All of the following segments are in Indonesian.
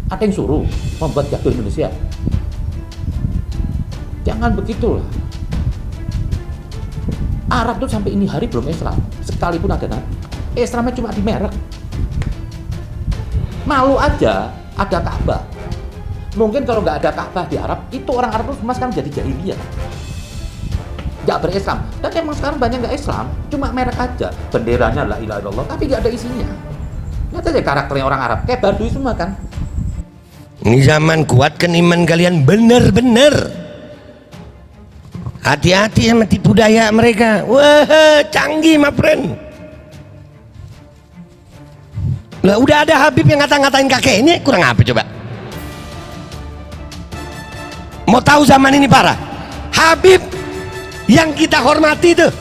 Ada yang suruh membuat gaduh Indonesia? Jangan begitulah. Arab tuh sampai ini hari belum Islam, sekalipun ada nabi. Islamnya cuma di merek. Malu aja ada Ka'bah. Mungkin kalau nggak ada Ka'bah di Arab, itu orang Arab tuh sekarang jadi jahiliyah, nggak berislam. Dan emang sekarang banyak nggak Islam, cuma merek aja. Benderanya la ilaha illallah, tapi nggak ada isinya. Lihat aja karakternya orang Arab, kayak Baduy semua kan. Ini zaman, kuatkan iman kalian bener-bener. Hati-hati sama tipu daya mereka. Wah, canggih my friend. Lah udah ada Habib yang ngata-ngatain kakeknya, kurang apa coba? Mau tahu zaman ini parah? Habib yang kita hormati tuh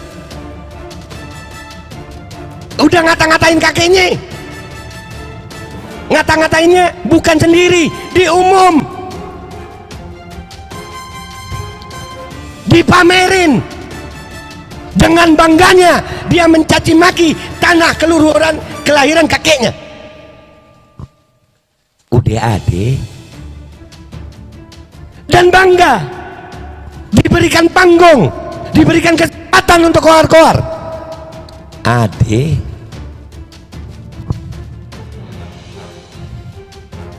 udah ngata-ngatain kakeknya. Ngata-ngatainnya bukan sendiri, di umum, dipamerin. Dengan bangganya dia mencaci maki tanah kelahiran kakeknya. Udah ade, dan bangga diberikan panggung, diberikan kesempatan untuk koar-koar. Ade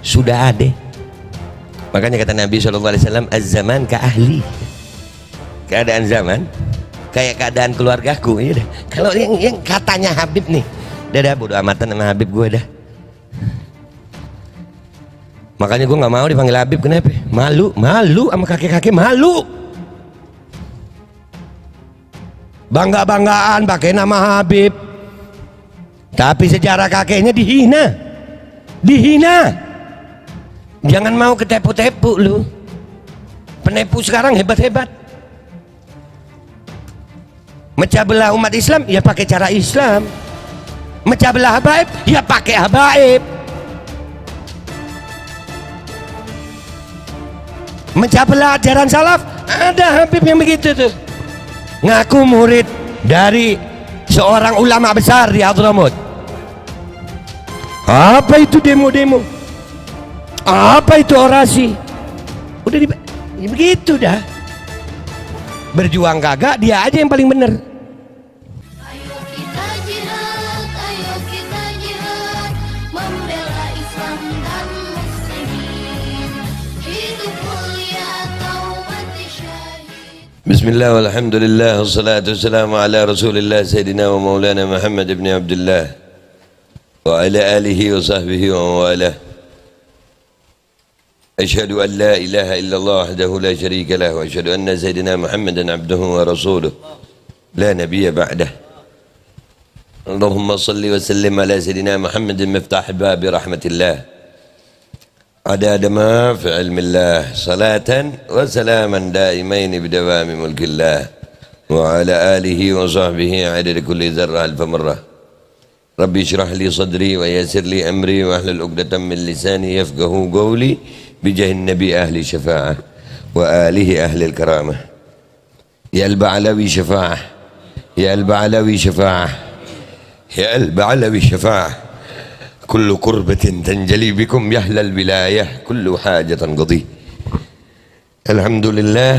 sudah ada. Makanya kata Nabi SAW, az-zaman ka ahli. Keadaan zaman kayak keadaan keluargaku. Ya, kalau yang katanya Habib nih, dah bodo amatan sama Habib gue dah. Makanya gue nggak mau dipanggil Habib. Kenapa? Malu sama kakek-kakek, malu. Bangga-banggaan pakai nama Habib, tapi sejarah kakeknya dihina. Jangan mau ketepu-tepu lu. Penipu sekarang hebat-hebat. Mecah belah umat Islam ya pakai cara Islam. Mecah belah habaib ya pakai habaib. Mecah belah ajaran salaf, ada Habib yang begitu tuh. Ngaku murid dari seorang ulama besar di Hadramut. Apa itu demo-demo? Apa itu orasi? Udah ya begitu dah. Berjuang kagak, dia aja yang paling bener. Ayo kita jihad, membela Islam dan muslimin. Hidup mulia taubat syahid. Bismillah walhamdulillah wassalatu wassalamu ala rasulillah sayyidina wa maulana Muhammad ibn Abdullah wa ala alihi wa sahbihi wa mawalah. أشهد أن لا إله إلا الله وحده لا شريك له وأشهد أن سيدنا محمدا عبده ورسوله لا نبي بعده. اللهم صل وسلم على سيدنا محمد مفتاح باب رحمة الله عدد ما في علم الله صلاة وسلاما دائمين بدوام ملك الله وعلى آله وصحبه عدد كل ذرة ألف مرة. ربي اشرح لي صدري ويسر لي أمري واحلل عقدة من لساني يفقه قولي بجاه النبي أهل الشفاعة وآله أهل الكرامة. يا البعلوي شفاعة، يا البعلوي شفاعة، يا البعلوي شفاعة. كل كربة تنجلي بكم يا أهل الولاية كل حاجة قضي. الحمد لله.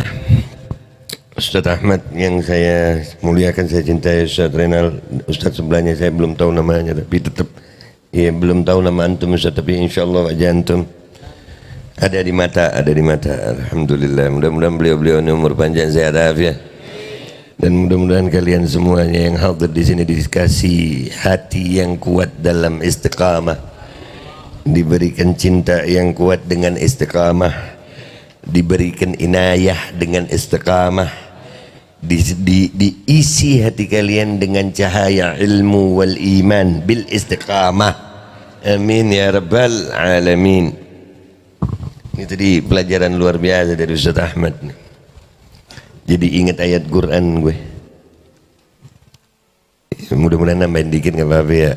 Ustaz Ahmad yang saya muliakan, saya cintai, Ustaz Renal, Ustaz sebelahnya saya belum tahu namanya, tapi tetap ya belum tahu nama antum Ustaz, tapi insyaallah wajah antum ada di mata, alhamdulillah. Mudah-mudahan beliau-beliau ini umur panjang, sehat afiat, dan mudah-mudahan kalian semuanya yang hadir di sini dikasih hati yang kuat dalam istiqamah, diberikan cinta yang kuat dengan istiqamah, diberikan inayah dengan istiqamah, diisi hati kalian dengan cahaya ilmu wal iman bil istiqamah. Amin ya rabbal alamin. Ini tadi pelajaran luar biasa dari Ustaz Ahmad. Jadi ingat ayat Quran gue. Mudah-mudahan nambahin dikit nggak apa-apa ya.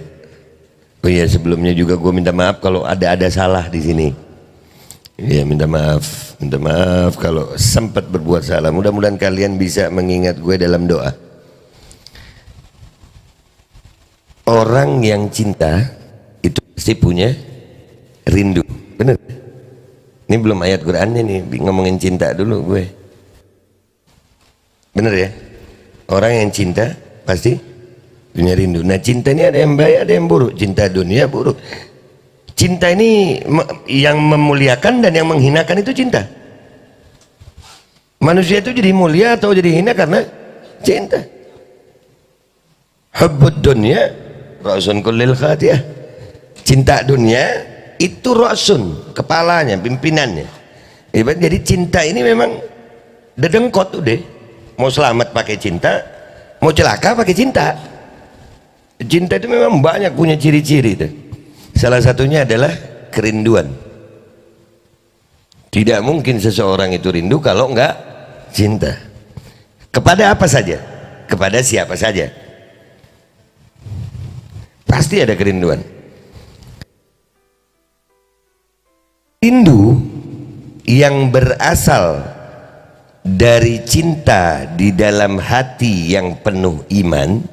Oh iya, sebelumnya juga gue minta maaf kalau ada salah di sini. Ya minta maaf kalau sempat berbuat salah. Mudah-mudahan kalian bisa mengingat gue dalam doa. Orang yang cinta itu pasti punya rindu, benar? Ini belum ayat Qur'annya nih, ngomongin cinta dulu gue. Bener ya? Orang yang cinta pasti dunia rindu. Nah cinta ini ada yang baik, ada yang buruk. Cinta dunia buruk. Cinta ini yang memuliakan dan yang menghinakan itu cinta. Manusia itu jadi mulia atau jadi hina karena cinta. Hubbud dunya ra'sun kullil khatiyah. Cinta dunia itu ra'sun, kepalanya, pimpinannya. Jadi cinta ini memang dedengkot udah. Mau selamat pakai cinta, mau celaka pakai cinta. Cinta itu memang banyak punya ciri-ciri itu. Salah satunya adalah kerinduan. Tidak mungkin seseorang itu rindu kalau enggak cinta. Kepada apa saja, kepada siapa saja, pasti ada kerinduan. Rindu yang berasal dari cinta di dalam hati yang penuh iman,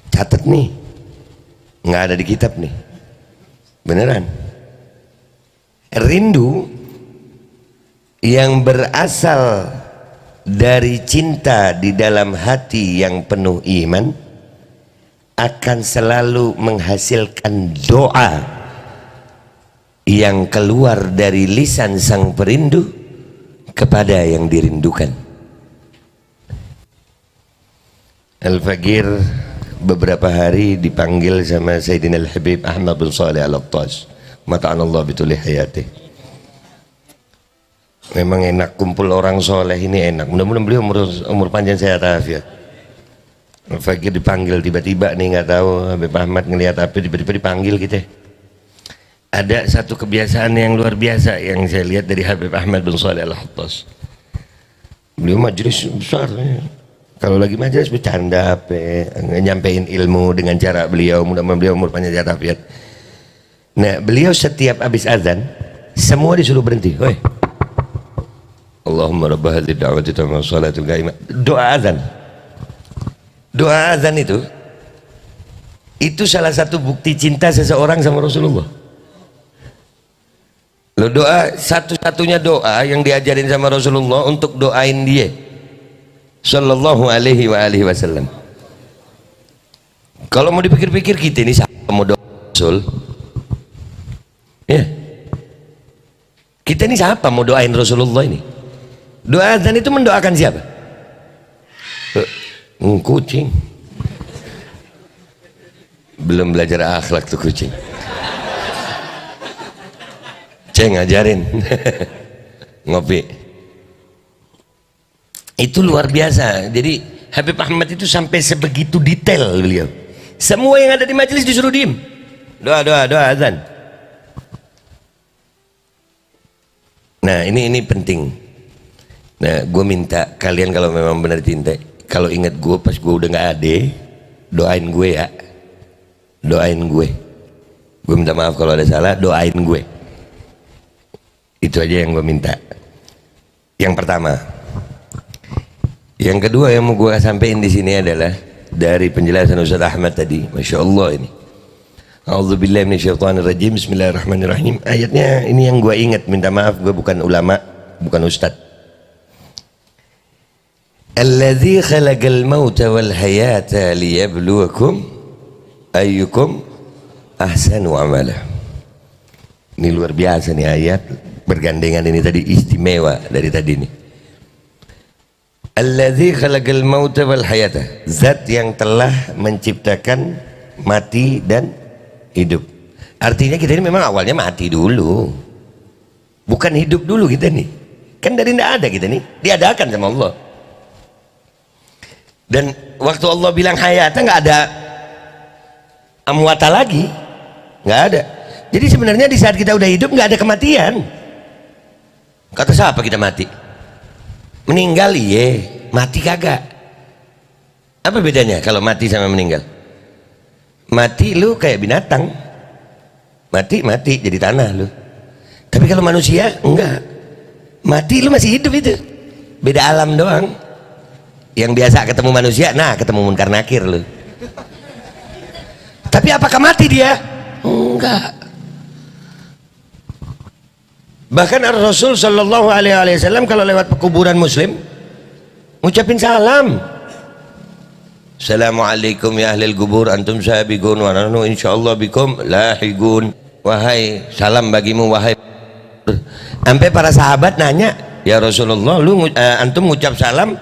catat nih, nggak ada di kitab nih, beneran. Rindu yang berasal dari cinta di dalam hati yang penuh iman akan selalu menghasilkan doa yang keluar dari lisan sang perindu kepada yang dirindukan. Al-Fakir beberapa hari dipanggil sama Sayyidina Al-Habib Ahmad bin Saleh Al-Attas, mata'anallah bituli hayati. Memang enak kumpul orang soleh ini, enak. Mudah-mudahan beliau umur panjang sehat afiat. Al-Fakir dipanggil tiba-tiba nih, nggak tahu Habib Ahmad ngelihat apa, tiba-tiba dipanggil kita. Ada satu kebiasaan yang luar biasa yang saya lihat dari Habib Ahmad bin Saleh Al-Attas. Beliau majelis besar ya. Kalau lagi majelis bercanda apa, nyampein ilmu dengan cara beliau, mudah-mudahan beliau umur panjang sehat afiat. Nah, beliau setiap habis azan semua disuruh berhenti. Woi, Allahumma rabb hadhihi da'wati wa shalatul qa'imah. Doa azan. Doa azan itu salah satu bukti cinta seseorang sama Rasulullah. Lo doa, satu-satunya doa yang diajarin sama Rasulullah untuk doain dia sallallahu alaihi wa alihi wasallam. Kalau mau dipikir-pikir, kita ini siapa mau doa Rasul? Ya, kita ini siapa mau doain Rasulullah ini? Doa azan itu mendoakan siapa? Kucing. Belum belajar akhlak tuh kucing. Ceng ngajarin. Ngopi. Itu luar biasa. Jadi Habib Ahmad itu sampai sebegitu detail beliau. Semua yang ada di majelis disuruh diem. Doa azan. Nah ini penting. Nah gue minta kalian kalau memang benar cinta, kalau ingat gue pas gue udah nggak ada, doain gue ya. Doain gue. Gue minta maaf kalau ada salah, doain gue. Itu aja yang gue minta. Yang pertama. Yang kedua yang mau gue sampaikan di sini adalah dari penjelasan Ustaz Ahmad tadi. Masya Allah ini. A'udzubillahi minasyaitonirrajim. Bismillahirrahmanirrahim. Ayatnya ini yang gue ingat. Minta maaf, gue bukan ulama, bukan ustad. Alladzi khalaqal mauta wal hayata liyabluwakum ayyukum ahsanu amala. Ini luar biasa nih ayat. Bergandengan ini tadi, istimewa dari tadi ini. Alladzi khalaqal mauta wal hayata, zat yang telah menciptakan mati dan hidup. Artinya kita ini memang awalnya mati dulu, bukan hidup dulu kita nih. Kan dari tidak ada kita nih, diadakan sama Allah. Dan waktu Allah bilang hayata, nggak ada amwata lagi, nggak ada. Jadi sebenarnya di saat kita udah hidup nggak ada kematian. Kata siapa kita mati? Meninggal iya, mati kagak. Apa bedanya kalau mati sama meninggal? Mati lu kayak binatang, mati jadi tanah lu. Tapi kalau manusia enggak, mati lu masih hidup itu. Beda alam doang. Yang biasa ketemu manusia, nah ketemu munkar nakir lu. Tapi apakah mati dia? Enggak. Bahkan Rasul Shallallahu Alaihi Wasallam kalau lewat kuburan Muslim ngucapin salam. Assalamualaikum ya ahlil kubur, antum sabiqun wa nahnu insyaallah bikum lahiqun. Wahai salam bagimu wahai. Sampai para sahabat nanya, ya Rasulullah, lu antum ngucap salam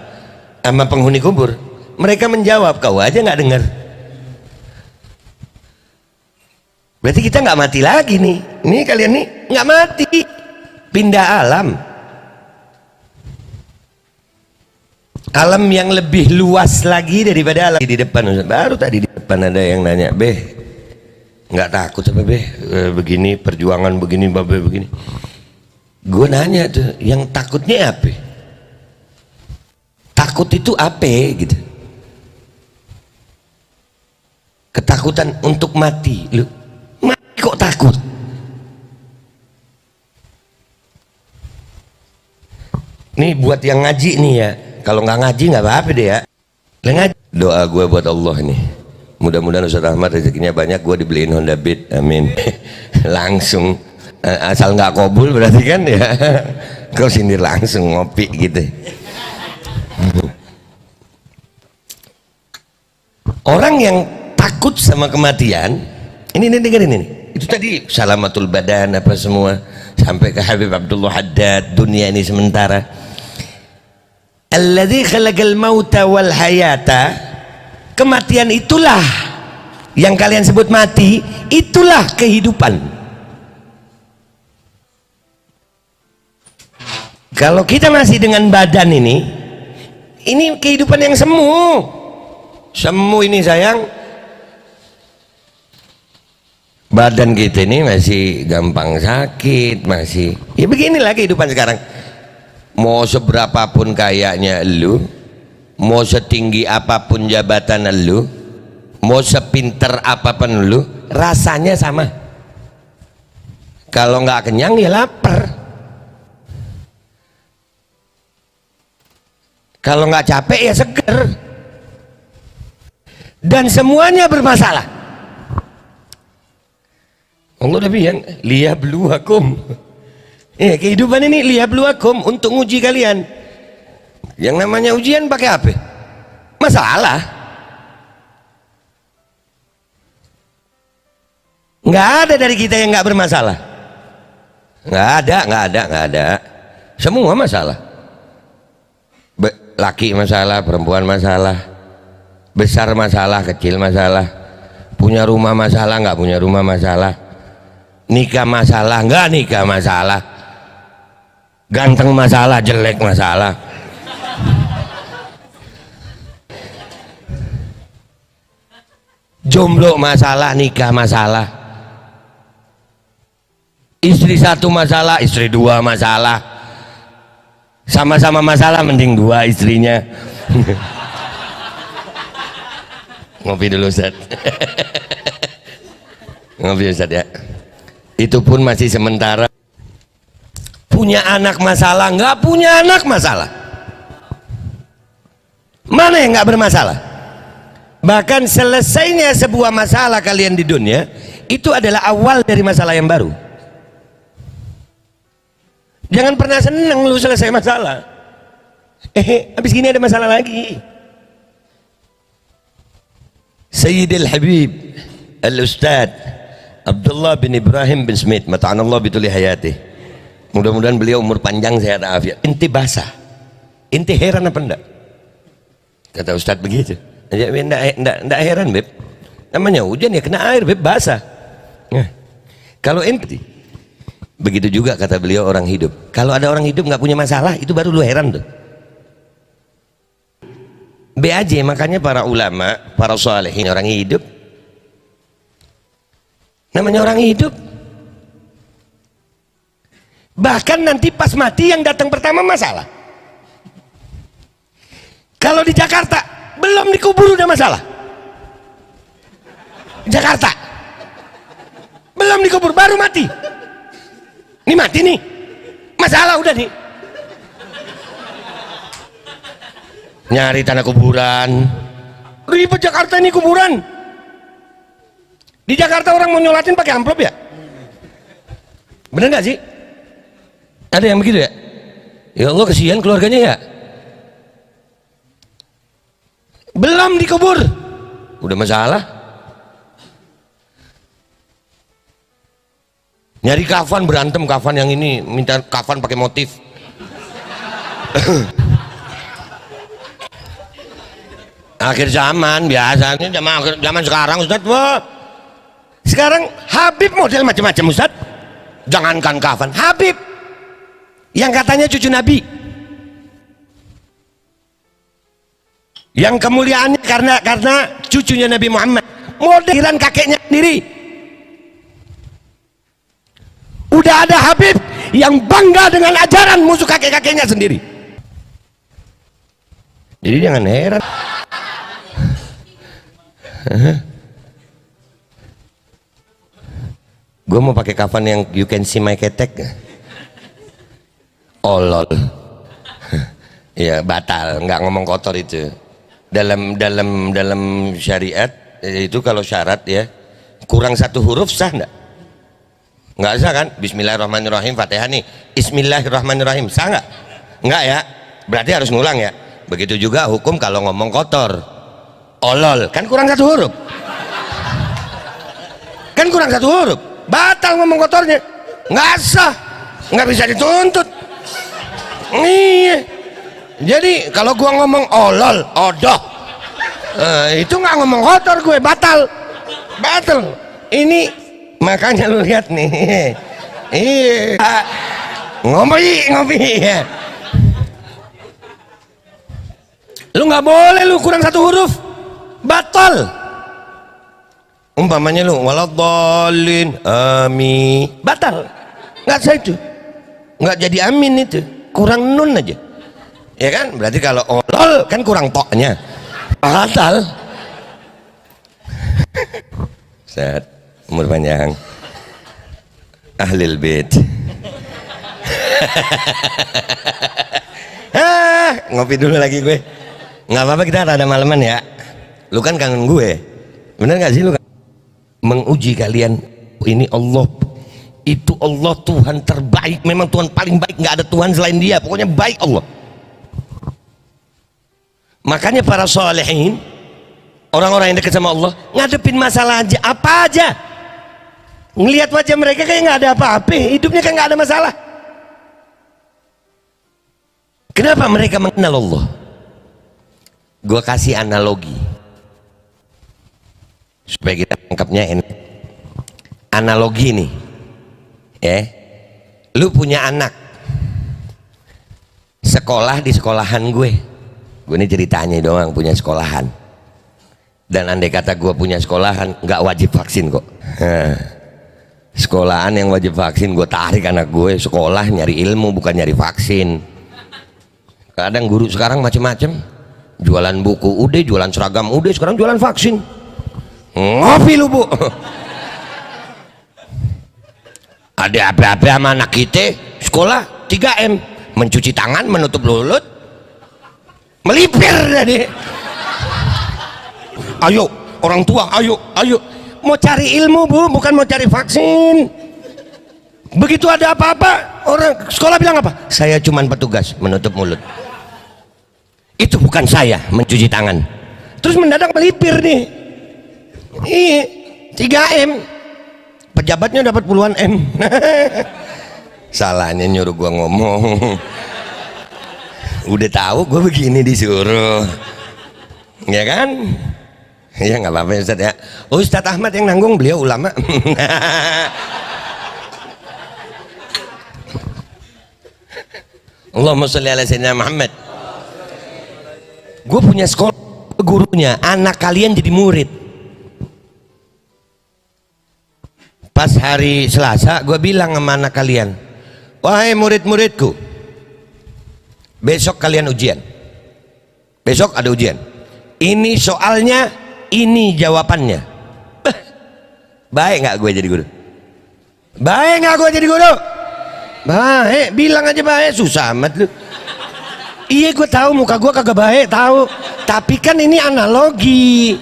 sama penghuni kubur? Mereka menjawab, kau aja nggak dengar. Berarti kita nggak mati lagi nih. Ini kalian nih nggak mati, pindah alam. Alam yang lebih luas lagi daripada alam di depan. Baru tadi di depan ada yang nanya, Beh, nggak takut apa Beh? Begini perjuangan begini, Babe begini. Gue nanya tuh, yang takutnya apa? Takut itu apa gitu? Ketakutan untuk mati. Lu mati kok takut? Nih buat yang ngaji nih ya. Kalau nggak ngaji nggak apa-apa deh ya. Ngaji. Doa gue buat Allah nih. Mudah-mudahan Ustaz Ahmad rezekinya banyak, gue dibeliin Honda Beat. Amin. Langsung. Asal nggak kabul berarti kan ya. Kau sindir langsung ngopi gitu. Orang yang takut sama kematian, ini dengerin ini. Itu tadi salamatul badan apa semua sampai ke Habib Abdullah Haddad, dunia ini sementara. Alladzi khalaqal mauta wal hayata, kematian itulah yang kalian sebut mati, itulah kehidupan. Kalau kita masih dengan badan ini kehidupan yang semu. Semu ini sayang. Badan kita ini masih gampang sakit, masih. Ya beginilah kehidupan sekarang. Mau seberapapun kayaknya lu, mau setinggi apapun jabatan lu, mau sepinter apapun lu, rasanya sama. Kalau nggak kenyang ya lapar. Kalau nggak capek ya seger. Dan semuanya bermasalah. Allah udah bilang liyabluwakum. Kehidupan ini liyabluwakum, untuk nguji kalian. Yang namanya ujian pakai apa? Masalah. Nggak ada dari kita yang nggak bermasalah. Nggak ada. Semua masalah. Laki masalah, perempuan masalah, besar masalah, kecil masalah, punya rumah masalah, nggak punya rumah masalah, nikah masalah, nggak nikah masalah, ganteng masalah, jelek masalah. Jomblo masalah, nikah masalah, istri satu masalah, istri dua masalah, sama-sama masalah mending dua istrinya. Ngopi dulu Ustaz. Ngopi Ustaz ya. Itu pun masih sementara. Punya anak masalah, nggak punya anak masalah. Mana yang nggak bermasalah? Bahkan selesainya sebuah masalah kalian di dunia itu adalah awal dari masalah yang baru. Jangan pernah senang lu selesai masalah. Habis gini ada masalah lagi. Sayyidil Habib Al-Ustadz Abdullah bin Ibrahim bin Smith, mata'anallah bituli hayati. Mudah-mudahan beliau umur panjang, sehat afiat. Inti basah, inti heran apa enggak? Kata Ustadz begitu. Enggak heran Beb, namanya hujan ya kena air Beb, basah. Kalau inti begitu juga kata beliau orang hidup. Kalau ada orang hidup nggak punya masalah, itu baru lu heran tuh. BAJ, makanya para ulama, para salihin orang hidup. Namanya orang hidup. Bahkan nanti pas mati yang datang pertama masalah. Kalau di Jakarta belum dikubur udah masalah. Jakarta belum dikubur baru mati. Ini mati nih, masalah udah nih. Nyari tanah kuburan, ribet Jakarta ini kuburan. Di Jakarta orang mau nyolatin pakai amplop ya? Bener nggak sih? Ada yang begitu ya? Ya Allah, kesian keluarganya ya. Belum dikubur, udah masalah. Nyari kafan, berantem kafan, yang ini minta kafan pakai motif. Akhir zaman biasanya, zaman sekarang Ustadz, wah. Sekarang Habib model macam-macam Ustadz. Jangankan kafan, Habib yang katanya cucu Nabi, yang kemuliaannya karena cucunya Nabi Muhammad, modelan kakeknya sendiri. Udah ada Habib yang bangga dengan ajaran musuh kakek-kakeknya sendiri. Jadi jangan heran. Gue mau pakai kafan yang you can see my ketek. Oh lol. Ya batal, nggak ngomong kotor itu. Dalam syariat itu kalau syarat ya kurang satu huruf sah nggak sah kan? Bismillahirrahmanirrahim, Fatihah nih Bismillahirrahmanirrahim, sah nggak ya, berarti harus ngulang ya. Begitu juga hukum kalau ngomong kotor, olol kan kurang satu huruf, kan kurang satu huruf, batal ngomong kotornya, nggak sah, nggak bisa dituntut. Iya, jadi kalau gua ngomong olol, odoh, itu nggak ngomong kotor, gue batal. Ini makanya lu lihat nih, iya, ngopi ya. Lu nggak boleh, lu kurang satu huruf, batal. Umpamanya lu waladhdallin, amin, batal, nggak sah itu, nggak jadi amin itu, kurang nun aja. Ya kan, berarti kalau olol kan kurang toknya, batal. Set, umur panjang, ahlil bait. Ngopi dulu lagi gue, nggak apa-apa, kita ada malaman ya. Lu kan kangen gue, bener nggak sih lu? Menguji kalian, ini Allah, itu Allah Tuhan terbaik, memang Tuhan paling baik, nggak ada Tuhan selain Dia, pokoknya baik Allah. Makanya para solehin, orang-orang yang dekat sama Allah, ngadepin masalah aja, apa aja, ngelihat wajah mereka kayak nggak ada apa-apa, hidupnya kayak nggak ada masalah. Kenapa mereka mengenal Allah? Gue kasih analogi supaya kita tangkapnya enak. Analogi nih, ya, lu punya anak sekolah di sekolahan gue ini ceritanya doang, punya sekolahan. Dan andai kata gue punya sekolahan, nggak wajib vaksin kok. Sekolahan yang wajib vaksin, gue tarik anak gue sekolah nyari ilmu, bukan nyari vaksin. Kadang guru sekarang macem-macem, jualan buku udah, jualan seragam udah, sekarang jualan vaksin. Ngopi lu bu. Ada apa-apa sama anak kita, sekolah 3M, mencuci tangan, menutup mulut, melipir jadi. Ayo orang tua, ayo mau cari ilmu bu, bukan mau cari vaksin. Begitu ada apa-apa, orang sekolah bilang apa? Saya cuman petugas menutup mulut. Itu bukan saya, mencuci tangan. Terus mendadak melipir nih. 3M, pejabatnya dapat puluhan M. Salahnya nyuruh gua ngomong. Udah tahu gua begini disuruh, ya kan? Ya nggak apa-apa Ustaz ya. Ustaz Ahmad yang nanggung, beliau ulama. Allahumma sholli ala sayyidina Muhammad. Gue punya sekolah, gurunya anak kalian jadi murid. Pas hari Selasa gue bilang sama anak kalian, wahai murid-muridku, besok kalian ujian, besok ada ujian, ini soalnya, ini jawabannya. Baik nggak gue jadi guru? Baik nggak gue jadi guru? Baik, bilang aja baik, susah amat lu. Iya gue tahu muka gue kagak baik, tahu, tapi kan ini analogi.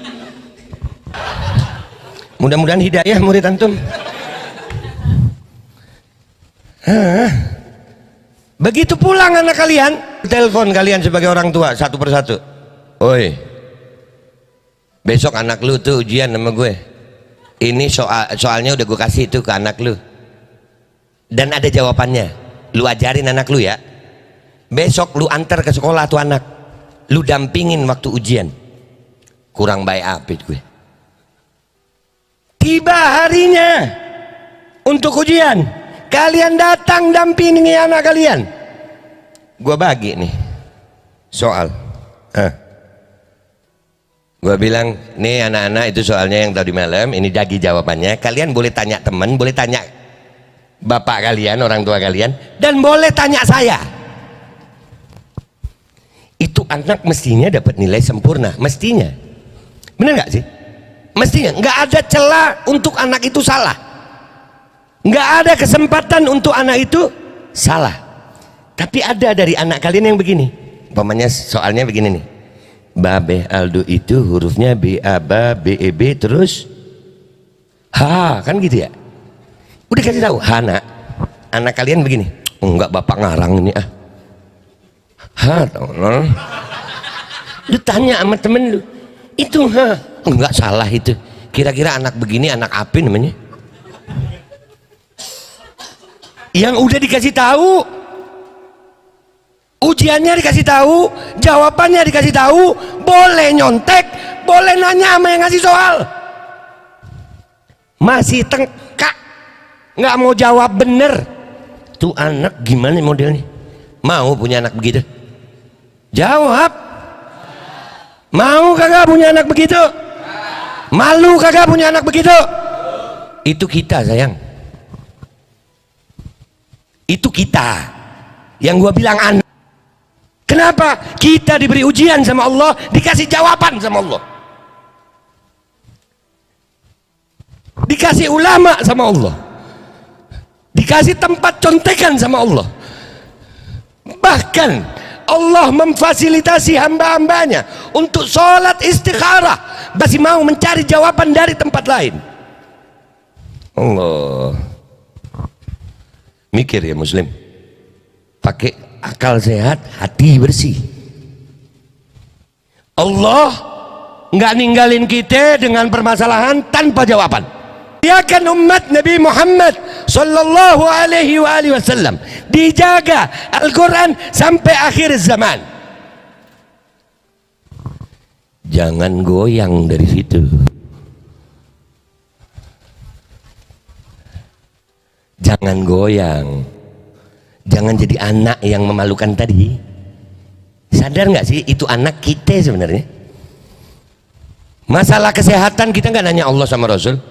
Mudah-mudahan hidayah murid antum. Begitu pulang anak kalian, telepon kalian sebagai orang tua satu persatu. Oi, besok anak lu tuh ujian sama gue. Ini soalnya udah gue kasih itu ke anak lu. Dan ada jawabannya. Lu ajarin anak lu ya. Besok lu antar ke sekolah tuh anak. Lu dampingin waktu ujian. Kurang baik apa gue. Tiba harinya untuk ujian, kalian datang dampingi anak kalian. Gua bagi nih soal. Gua bilang, nih anak-anak itu soalnya yang tadi malam, ini dagi jawabannya. Kalian boleh tanya teman, boleh tanya bapak kalian, orang tua kalian, dan boleh tanya saya. Itu anak mestinya dapat nilai sempurna, mestinya. Bener nggak sih? Mestinya nggak ada celah untuk anak itu salah, nggak ada kesempatan untuk anak itu salah. Tapi ada dari anak kalian yang begini, umpamanya soalnya begini nih, Babe Aldo itu hurufnya B A B B E B terus H, kan gitu ya. Udah kasih tahu, Hana, anak kalian begini, enggak bapak ngarang ini ah. Tolong. Lu tanya sama temen lu, itu enggak salah itu. Kira-kira anak begini anak apa namanya? Yang udah dikasih tahu, ujiannya dikasih tahu, jawabannya dikasih tahu, boleh nyontek, boleh nanya sama yang ngasih soal. Masih tengkak, nggak mau jawab bener. Tuh anak gimana modelnya? Mau punya anak begitu? Jawab. Mau kagak punya anak begitu? Malu kagak punya anak begitu? Itu kita sayang. Itu kita. Yang gua bilang anak. Kenapa? Kita diberi ujian sama Allah, dikasih jawaban sama Allah. Dikasih ulama sama Allah. Dikasih tempat contekan sama Allah. Bahkan Allah memfasilitasi hamba-hambanya untuk sholat istikharah, masih mau mencari jawaban dari tempat lain. Allah, mikir ya muslim, pakai akal sehat, hati bersih. Allah nggak ninggalin kita dengan permasalahan tanpa jawaban. Biarkan umat Nabi Muhammad sallallahu alaihi wasallam dijaga Al-Quran sampai akhir zaman. Jangan goyang dari situ. Jangan goyang. Jangan jadi anak yang memalukan tadi. Sadar nggak sih itu anak kita sebenarnya? Masalah kesehatan kita nggak nanya Allah sama Rasul.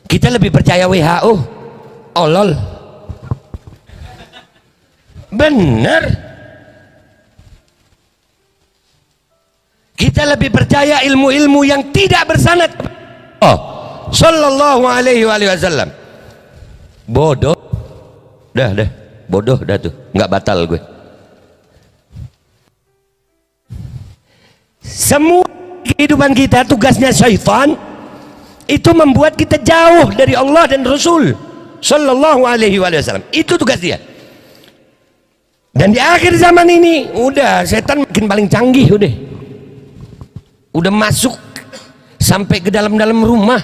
Kita lebih percaya WHO, olol. Benar. Kita lebih percaya ilmu-ilmu yang tidak bersanad. Oh, sallallahu alaihi wasallam. Bodoh. Dah, bodoh dah tuh, nggak batal gue. Semua kehidupan kita tugasnya syaitan itu membuat kita jauh dari Allah dan Rasul sallallahu alaihi wasallam. Itu tugas dia. Dan di akhir zaman ini udah setan makin paling canggih udah masuk sampai ke dalam-dalam rumah.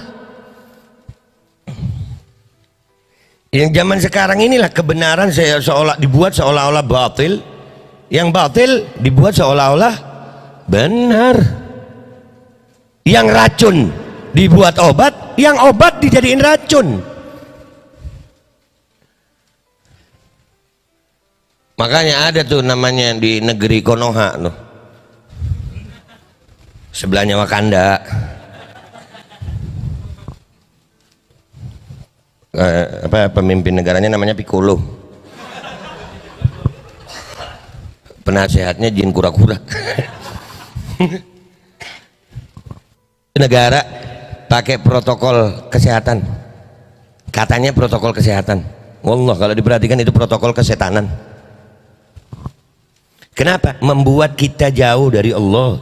Yang zaman sekarang inilah kebenaran dibuat seolah-olah batil, yang batil dibuat seolah-olah benar, yang racun dibuat obat, yang obat dijadiin racun. Makanya ada tuh namanya di negeri Konoha tuh, sebelahnya Wakanda, pemimpin negaranya namanya Piccolo, penasehatnya jin kura-kura. Negara pakai protokol kesehatan, katanya protokol kesehatan. Wallah kalau diperhatikan itu protokol kesetanan. Kenapa? Membuat kita jauh dari Allah.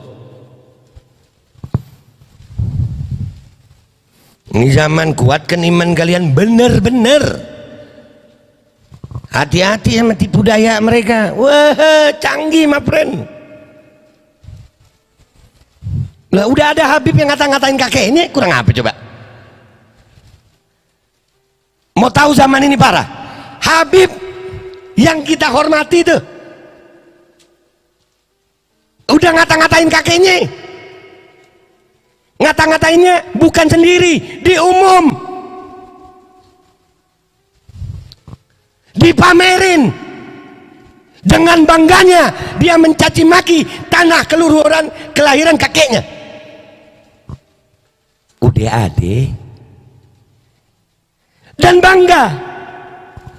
Ini zaman kuatkan iman kalian benar-benar. Hati-hati sama tipu daya mereka. Wah, canggih my friend. Lah udah ada Habib yang ngata-ngatain kakeknya, kurang apa coba? Mau tahu zaman ini parah? Habib yang kita hormati tuh udah ngata-ngatain kakeknya. Ngata-ngatainnya bukan sendiri, di umum, dipamerin. Dengan bangganya dia mencaci maki tanah kelahiran kakeknya. Udah ade, dan bangga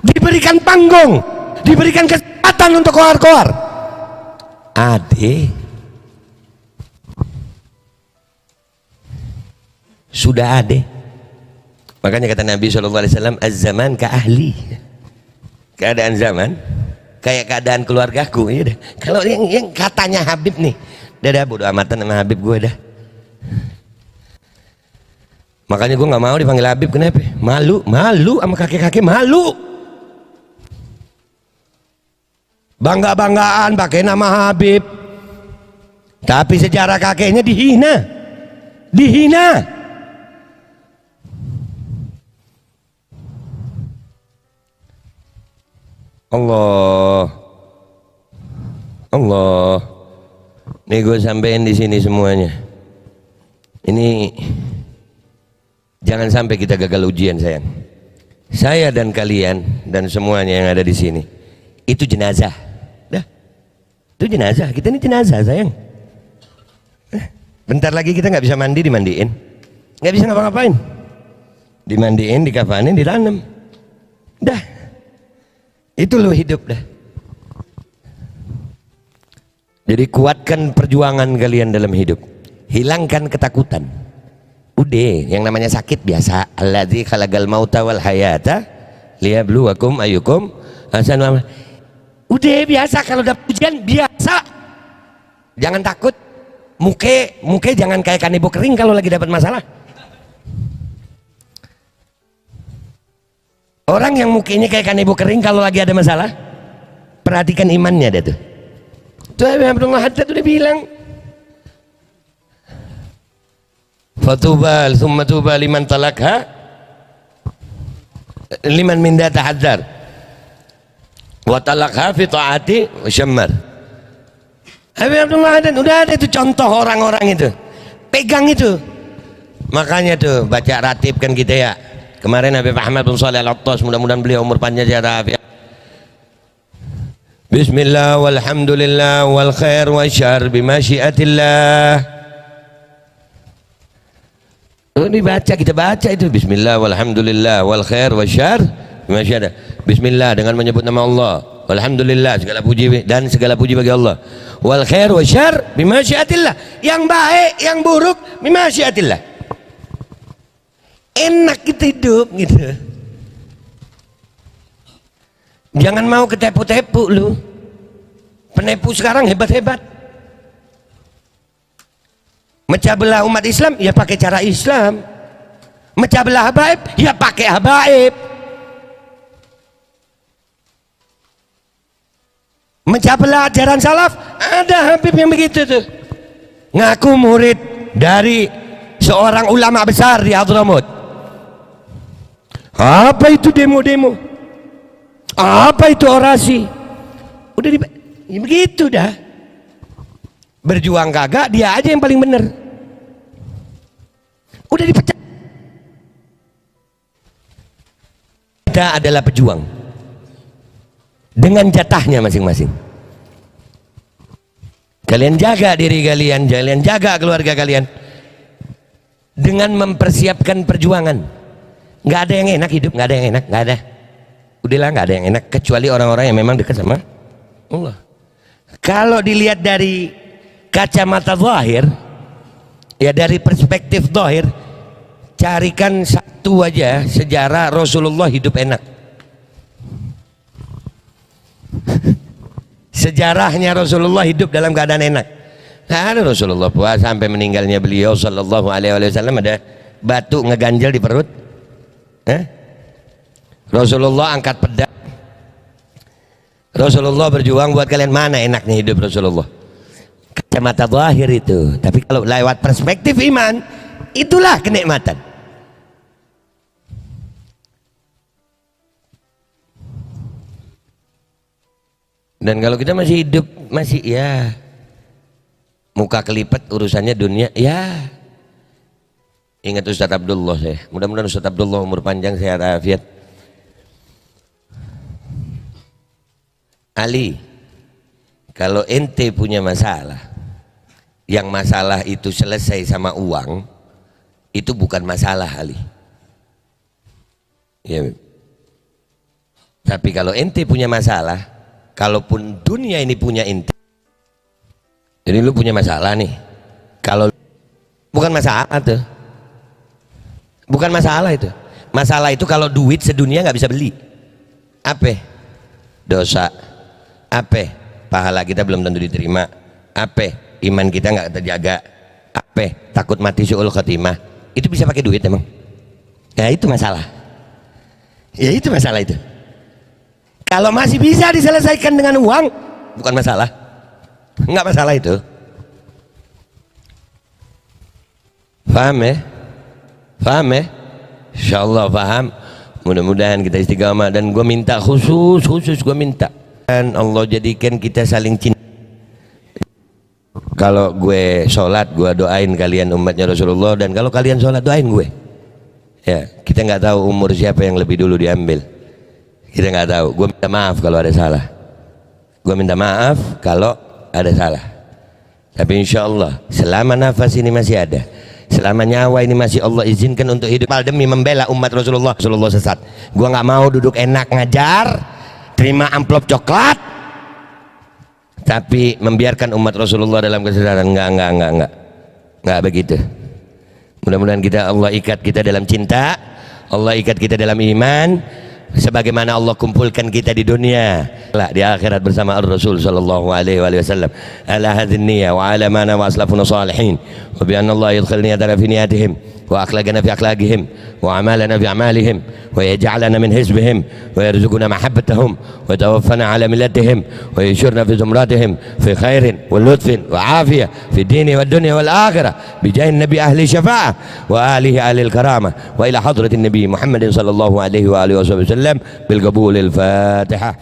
diberikan panggung, diberikan kesempatan untuk koar-koar. Ade sudah ade. Makanya kata Nabi SAW, az-zaman ka ahli. Keadaan zaman kayak keadaan keluargaku. Ya dah. Kalau yang katanya Habib nih, dah bodo amatan sama Habib gue dah. Makanya gue nggak mau dipanggil Habib. Kenapa? Malu sama kakek-kakek, malu. Bangga-banggaan pakai nama Habib, tapi sejarah kakeknya dihina. Allah, nih gue sampein di sini semuanya. Ini jangan sampai kita gagal ujian, sayang. Saya dan kalian dan semuanya yang ada di sini itu jenazah. Dah, itu jenazah. Kita ini jenazah, sayang. Bentar lagi kita nggak bisa mandi, dimandiin, nggak bisa ngapa-ngapain. Dimandiin, dikafanin, ditanam. Dah. Itu lo hidup dah. Jadi kuatkan perjuangan kalian dalam hidup. Hilangkan ketakutan. Udah, yang namanya sakit biasa. Alladzi khalaqal mauta wal hayata liyabluwakum ayyukum ahsanu amala. Udah biasa, kalau udah ujian biasa. Jangan takut. Muke jangan kayak kanebo kering kalau lagi dapat masalah. Orang yang mukanya kayak kanebo kering kalau lagi ada masalah, perhatikan imannya dia tuh. Tuh Abdullah Haddad udah bilang, fatubal thumma tuba liman talakha liman min data hadzar wa talakha fi taati wa syammar. Abdullah Haddad udah ada itu contoh orang-orang itu, pegang itu. Makanya tuh baca ratib kan kita ya. Kemarin Habib Ahmad bin Shalih Al-Attas, mudah-mudahan beliau umur panjang sehat afiat. Bismillah walhamdulillah wal khair wa syarr bimasyiatillah. Ini baca, kita baca itu Bismillah walhamdulillah wal khair wa syarr bimasyiatillah. Bismillah dengan menyebut nama Allah. Walhamdulillah segala puji dan segala puji bagi Allah. Wal khair wa syarr bimasyiatillah. Yang baik, yang buruk bimasyiatillah. Enak kita hidup gitu. Jangan mau ketepu-tepu lu. Penipu sekarang hebat-hebat. Mecah belah umat Islam ya pakai cara Islam. Mecah belah habaib ya pakai habaib. Mecah belah ajaran salaf, ada Habib yang begitu tuh. Ngaku murid dari seorang ulama besar di Hadramut. Apa itu demo-demo? Apa itu orasi? Udah ya begitu dah. Berjuang kagak, dia aja yang paling benar. Udah dipecat. Kita adalah pejuang dengan jatahnya masing-masing. Kalian jaga diri kalian, kalian jaga keluarga kalian dengan mempersiapkan perjuangan. Nggak ada yang enak hidup, nggak ada yang enak, nggak ada. Udahlah, nggak ada yang enak kecuali orang-orang yang memang dekat sama Allah. Kalau dilihat dari kacamata zahir, ya dari perspektif zahir, carikan satu aja sejarah Rasulullah hidup enak. Sejarahnya Rasulullah hidup dalam keadaan enak. Nah, ada Rasulullah puasa sampai meninggalnya beliau sallallahu alaihi wasallam ada batu ngeganjel di perut. Rasulullah angkat pedang Rasulullah berjuang buat kalian, mana enaknya hidup Rasulullah? Kacamata zahir itu, tapi kalau lewat perspektif iman, itulah kenikmatan. Dan kalau kita masih hidup, masih ya muka kelipet urusannya dunia, ya ingat Ustaz Abdullah saya. Mudah-mudahan Ustaz Abdullah umur panjang, sehat afiat. Ali, kalau ente punya masalah, yang masalah itu selesai sama uang, itu bukan masalah Ali. Ya. Tapi kalau ente punya masalah, kalaupun dunia ini punya ente, jadi lu punya masalah nih, kalau bukan masalah tuh, bukan masalah itu. Masalah itu kalau duit sedunia nggak bisa beli. Apa? Dosa. Apa? Pahala kita belum tentu diterima. Apa? Iman kita nggak terjaga. Apa? Takut mati su'ul khotimah. Itu bisa pakai duit emang? Ya itu masalah. Ya itu masalah itu. Kalau masih bisa diselesaikan dengan uang, bukan masalah. Nggak masalah itu. Paham ya? Paham ya? Insyaallah paham. Mudah-mudahan kita istiqamah, dan gue minta khusus gue minta, dan Allah jadikan kita saling cinta. Kalau gue sholat, gue doain kalian umatnya Rasulullah, dan kalau kalian sholat doain gue. Ya, kita nggak tahu umur siapa yang lebih dulu diambil. Kita nggak tahu. Gue minta maaf kalau ada salah. Gue minta maaf kalau ada salah. Tapi insya Allah selama nafas ini masih ada, selama nyawa ini masih Allah izinkan untuk hidup, demi membela umat Rasulullah. Rasulullah sesat. Gue nggak mau duduk enak ngajar, terima amplop coklat, tapi membiarkan umat Rasulullah dalam kesesatan. Enggak begitu. Mudah-mudahan kita, Allah ikat kita dalam cinta, Allah ikat kita dalam iman, sebagaimana Allah kumpulkan kita di dunia, di akhirat bersama Ar-Rasul sallallahu alaihi wasallam. Ala hadhihi niyya wa ala mana wa aslafuna salihin, wa bi anna Allah yadkhilni yadara fi niyatihim wa akhlaqana fi akhlaqihim wa amalana fi amalihim wa yaj'alana min hizbihim wa yarzuquna mahabbatahum wa tawaffana ala millatihim wa yashurna fi zumratihim fi khairin wa lutfin wa afiyah fi dini wa dunya wal akhirah bi jahin nabi ahli syafa'ah wa alihi ahli karamah wa ila hadratin nabi Muhammadin sallallahu alaihi wa alihi wasallam bil qabulil Fatihah.